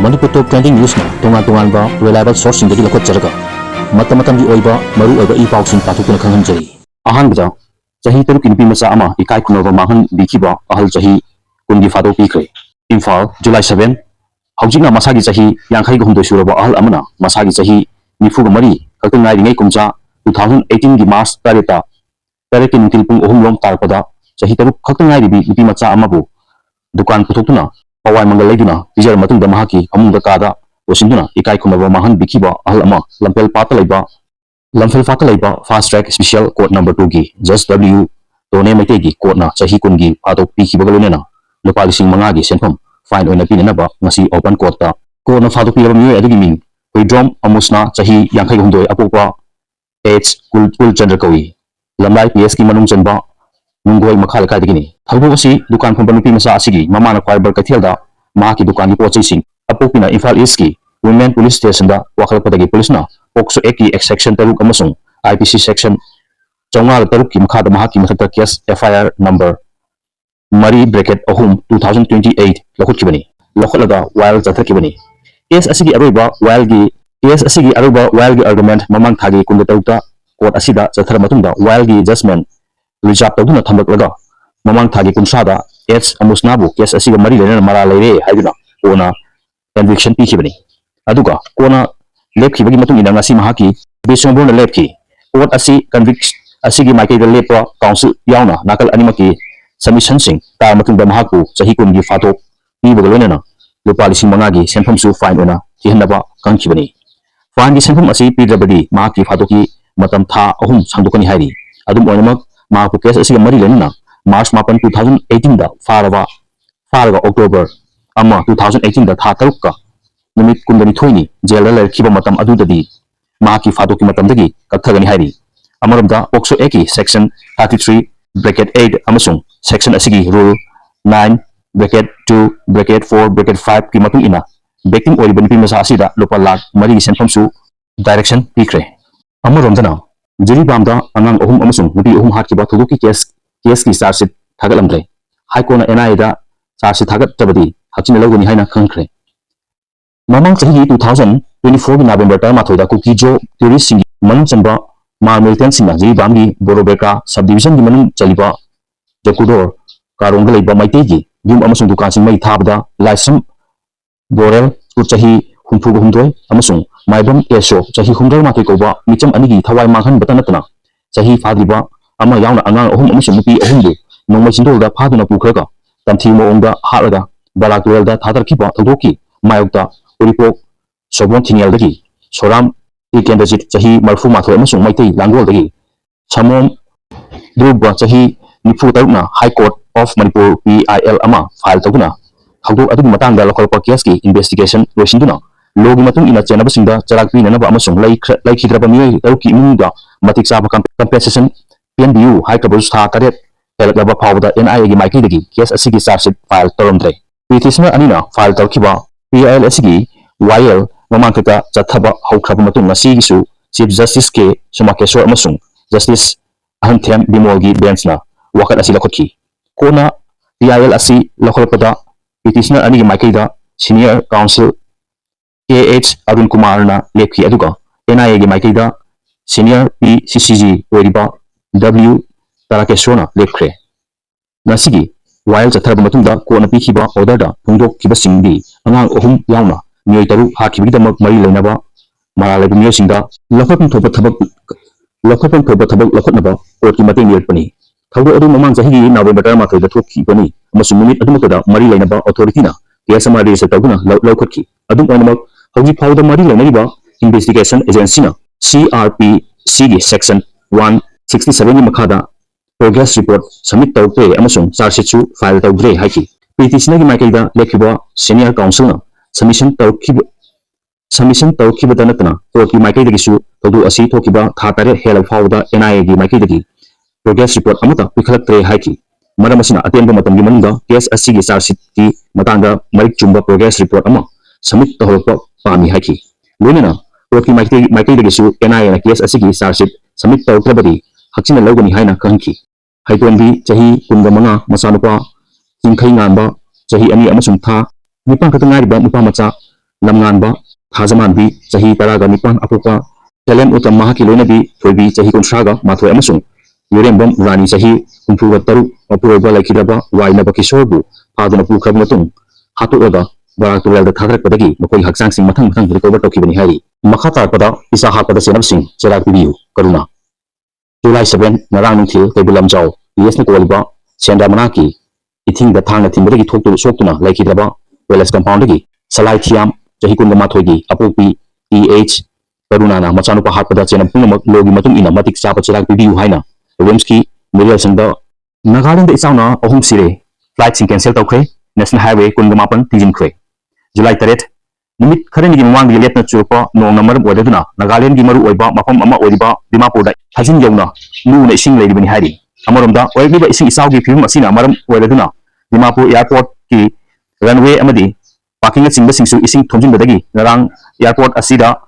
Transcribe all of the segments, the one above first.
Manipur Top Trending News na tungan-tungan reliable source sindagi lakot jaraga mata-matam di oiba maru oiba ipausin patukuna khanghanjari ahanbada chahi taruki nupi macha ama ikai kunaba mahan bikiba ahal chahi kungi fado pikre Imphal July 7 haujina masagi chahi yankhai ga humdoi suraba ahal amana masagi chahi nifuga mari kakta ngai ringai kumcha 2018 gi March tarita tariki nutil pung ohum lom tarpada chahi taruk kakta ngai ribi nupi macha amabu dukan puthokuna pawai mangal laiduna pijar matungda mahaki amungda kada osinduna ikai kunaba mahan bikiba ahal ama lampel fata laiba fast track special court number 2 gi Judge W Tone Maite gi court na chahi kungi phatok pikiba galunena lupa lising mga gi senpham fine oina pinanaba ngasi open court ta ko na phatok piraba miyo adugi ming Hoidrom Amusna chahi yankhai humdoi apopa H Kul Chandra kawi lamlai PS ki manung chanba nungoi makhal kai digini thaubo asi dukan phamba nupi masa asigi mamana fiber kathialda mahaki dukan ni pochai sing apopina Imphal East ki women police station da wakal padagi police na POCSO Act ki section taruk amasung IPC section chawngal taruk ki makhada mahaki mathakta case FIR number mari bracket ahum 2028 lakhukibani lakholaga while jathakibani case asigi aroiba while gi argument mamang thagi kunda tauta court asida jathara matungda while gi judgment reserve tawduna thamlaklaga mamang thagi kunsada H Amusnabu case asiga mari lena mara leire haiduna ona conviction pikibani aduga kona lepkhibagi matung ina ngasi mahaki bisongbona lepki court asi convict asigi maike da lepa council yauna nakal animaki submission sing ta matungda mahaku chahi kungi phatok pibagalona lupa lising mangagi senpham su fine ona tihanaba kangkibani fine gi senpham asi pidrabadi mahaki phatoki matam tha ahum sangdokani hairi adum oinamak mahaku case asiga mari lena March 8 2018 da faraga October 2018 da tha tarukka numit kundani thoini jail la khiba matam adudadi mahaki phadoki matam dagi kathagani hairi amaramda POCSO Act ki section 33 bracket 8 amasung section asigi rule 9 bracket 2 bracket 4 bracket 5 ki matung ina victim oribani pi masa asida lupa lakh mari senpham su direction pikre amaramdana jiri bamda angang ohum amasung nupi ohum hatkiba thodoki case ki charge sheet thagalamdre high court na NIA da charge sheet thagat tabadi hachina logoni haina khangkhre mamang chahi 2024 gi November ta mathoida Kukijo tourist sing manung chanba Marmilton singna jiri bamgi Borobeka subdivision gi manung chaliba Jakudor Karong leiba maite gi yum amasung dukan sing mai thabda Laisam Borel chahi humpuga humdoi amasung maibam esho chahi humdoi ma kai koba micham anigi thawai manghan batanatna chahi fadriba ama yauna angang ohum amasung nupi ohumbu nongmai sindolda phaduna pukhraga tamthi moongda halaga balakduelda thadarkiba thodoki mayokta Uripok Sobon Thingyaldagi Soram Ikendajit chahi marfu matho amasung maitei langoldagi Samom Drugba chahi nifu tarukna High Court of Manipur PIL ama file taguna hagdok adugi matangda lokalpa case ki investigation loisinduna logi matung ina chenabasingda charakpi nanaba amasung laikhidraba mioi taruki imungda matik chaba compensation PNBU High Tribunal tha karet helaklaba phawda NIA gi maiki dagi case asigi charge sheet file taromdre petitioner anina file tarkiba PIL asigi YL mamangkata chathaba haukraba matung ngasigisu Chief Justice K Sumakeswar amasung Justice Ahanthem Bimolgi bench na wakat asi lakhotki kona PIL asi lakholpada petitioner ani gi maikaida senior counsel KH Arun Kumar na lepki aduga NIA gi maikaida senior PCCG oiriba W Tarakeswar na lepkre nasigi while chathaba matungda kona pikhiba order da pungdok kiba singdi angang ohum yauna mioi taru hakibigdamak mari leinaba maralaibu mioi singda lakhotn thoba thabak lakhotnaba court ki mating nirpani thawdo adu mamang chahi gi November ta ma thoida thokki bani amasung minute adumakada mari leinaba authority na case ma register tawduna lakhotki adum onamak hauji phawda mari leinariba investigation agency na CRPC gi section 167 gi makhada progress report submit tawte amasung charge sheet su file tawdre haiki petitioner gi maikaida lekhiba senior counsel na submission tawkiba danatna court ki maikaida gi su tawdu asi thokiba tha tare hel fawda NIA gi maikaida gi progress report amata pikhalaktre haiki maramasina atenba matam gi manunda case asi gi charge sheet ki matanga marik chumba progress report ama submit tawhokpa pami haiki loinana court ki maikaida gi su NIA na case asi gi charge sheet submit tawkrabadi hachina logani haina khangki Haitombi chahi kundamanga masanupa Chingkhai nganba chahi ani amasung tha nipa katangari ba nupa macha lamnganba thajamanbi chahi taraga nipan apupa Helen Utam mahaki loinabi thoibi chahi kontraga mathoi amasung Yurembam Rani chahi kumpuga taru mapuroba laikiraba wainaba kisorbu phaduna pukhab matung hatuaga Baraktural da thagrak padagi makoi haksang sing mathang recover tokibani hari makha tarpada isa hapada senab sing cherak pibiu karuna July 7 ngarang nungthil tebulam jaw yes na koliba senda manaki ithing da thangna thimbagi thoktu soktuna laikiraba Wellness compound gi salai thiam chahi kun ma thoigi apopi th karuna na machanu pa hapada chenam pungma logi matung ina matik chapa cherak pibiu haina Rimski Mirial Sanda Nagaland da isauna ahum sire flight sing cancel tawkhre National Highway kungamapan tijinkhre July 3 numit kharani gi mawang gi letna chupa nong number odaduna Nagaland gi maru oiba mafam ama oiba Dimapur da hajin yauna nu na ising leibani hari amoromda oiba ising isaw gi film asina maram odaduna Dimapur airport ki runway amadi parking sing singsu ising thomjin badagi narang airport asida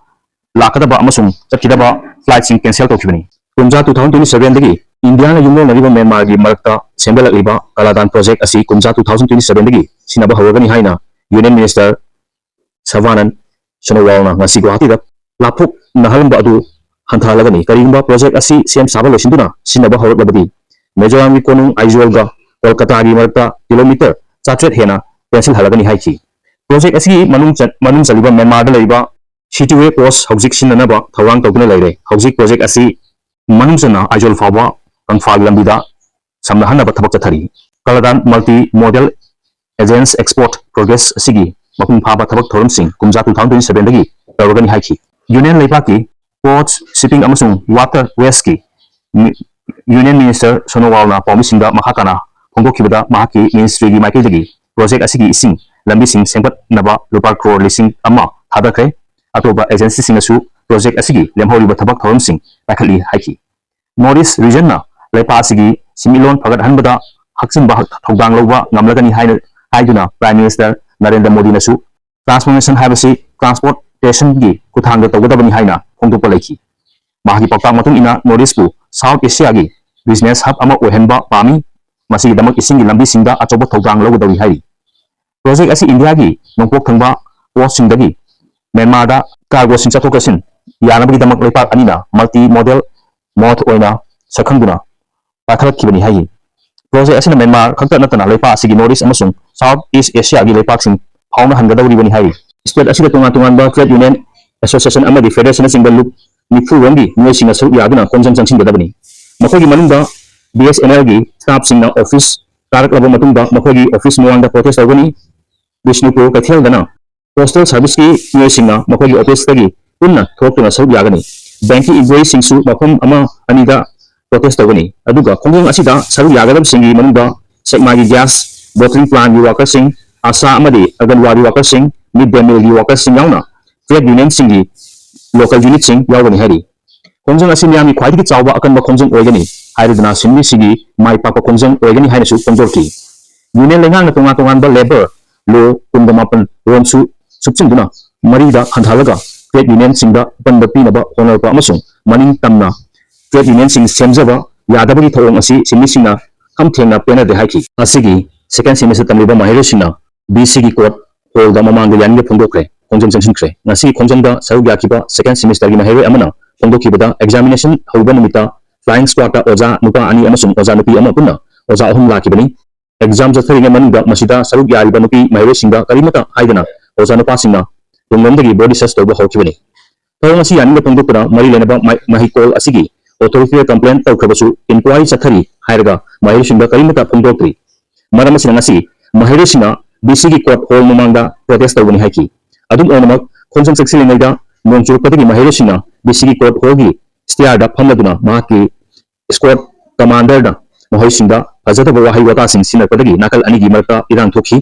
lakadaba amasung chakidaba flight sing cancel tawkhibani Kunja 2027 dagi India na yunglo nariba Myanmar gi marakta sembelakliba Kaladan project asi Kunja 2027 dagi sinaba hawagani haina Union Minister Savanan Sonowal na ngasi Guwahati da lapuk nahalamba adu hantalagani karigumba project asi CM Saba losinduna sinaba hawraklabadi Mizoram gi konung Aizawl ga Kolkata gi marakta kilometer 400 hena pencil halagani haiki project asi manung chaliba Myanmar da laiba Situwe post hojik sinanaba thawang tawduna laire hojik project asi manungsana Aizawl fawa kangfag lambida samna hanaba thabak chathari Kaladan multi model agents export progress asigi mapung phaba thabak thorum sing kumja 2027 dagi tawragani haiki union leipaki ports shipping amasung water waste ki union minister Sonowal na promising da mahakana phongdokhibada mahaki ministry gi maikei dagi project asigi ising lambi sing sengpat naba lupa crore lising ama thadakre atoba agency sing asu project asigi lemhoriba thabak thorum sing pakhali haiki Northeast region na leipa asigi similon phagat hanbada haksimba thogdang loba ngamlagani haiduna Prime Minister Narendra Modi nasu transformation habasi transportation gi kuthangda tawgadabani haina phongdokpa laiki mahagi pakta matung ina Northeast pu South Asia gi business hub ama ohenba pami masigi damak isingi lambi singda achoba thogdang logadawi hai project asi India gi nongpok thangba post singdagi Myanmar da cargo sing chathokasin yanabagi damak leipak anina multi model moth oina sakhangduna patharakkibani hai project asina Myanmar khakta natana leipa asigi Northeast amasung South East Asia gi leipak sing phawna hangadawribani hai state asida tungan ba trade union association amadi federation singba loop nifu rongi noi singa saru yaduna konjang changsing gadabani makogi manungda BSNL gi staff singna office tarak laba matungda makogi office muangda protest tawgani Bishnupur Kaithel dana postal service ki noi singa makogi office tagi punna thoktuna saru yagani banki employee singsu mafam ama anida protest tawgani aduga khongjang asida saru yagadab singi manungda sekmagi gas bottling plant gi workers sing asa amadi aganwadi workers sing mid day meal gi workers sing yauna trade union singi local unit sing yawani hari khongjang asi miami khwaidigi chawba akanba khongjang oigani haiduna sinmi sigi mai papa khongjang oigani haina su khongjorki union lengang na tongan ba labor lo kundamapan ronsu subchingduna marida khandhalaga trade union singda banda pinaba honarpa amasung maning tamna trade union sing semjaba yadabagi thawong asi sinmi singna kamthengna pena de haiki asigi second semester tamliba mahiro singna BC gi court holda mamangga yange phongdokre khongjang changsinkre ngasi khongjangda saru yakiba second semester gi mahiro amana phongdokhibada examination hauba numita flying squad ta oja nupa ani amasung oja nupi ama punna oja ahum lakibani exam jathari manungda masida saru yariba nupi mahiro singda karimata haidana oja nupa singna tungomdagi body search tawba hawkibani thawong asi yange phongdokra mari lenaba mahikol asigi authority complaint tawkhabasu inquiry chathari hairaga mahiro singda karimata phongdokri maram asina ngasi mahiro singa BC gi court hall mamangda protest tawbani haiki adum onamak khonjang chaksilingda nongchur patagi mahiro singa BC gi court hall gi stair da phamladuna mahaki squad commander da mahoi singda ajataba wahai wata sing sinapatagi nakal ani gi marka irang thokhi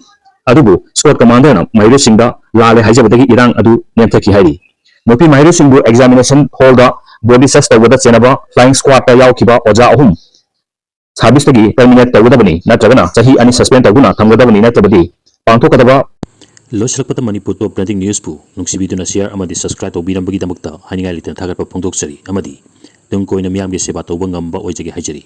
adubu squad commander na mahiro singda lale haijabadagi irang adu nemthaki hairi mopi mahiro singbu examination hall da body search tawada chenaba flying squad ta yawkiba oja ahum service tagi terminate tawgadabani natragana chahi ani suspend tawguna thamgadabani natrabadi pangthokadaba losalakpata Manipur top trending news pu nungsibiduna share amadi subscribe tawbirambagidamakta haningai litena thagatpa phongdoksari amadi tungkoina miyamgi seba tawba ngamba oijagi haijari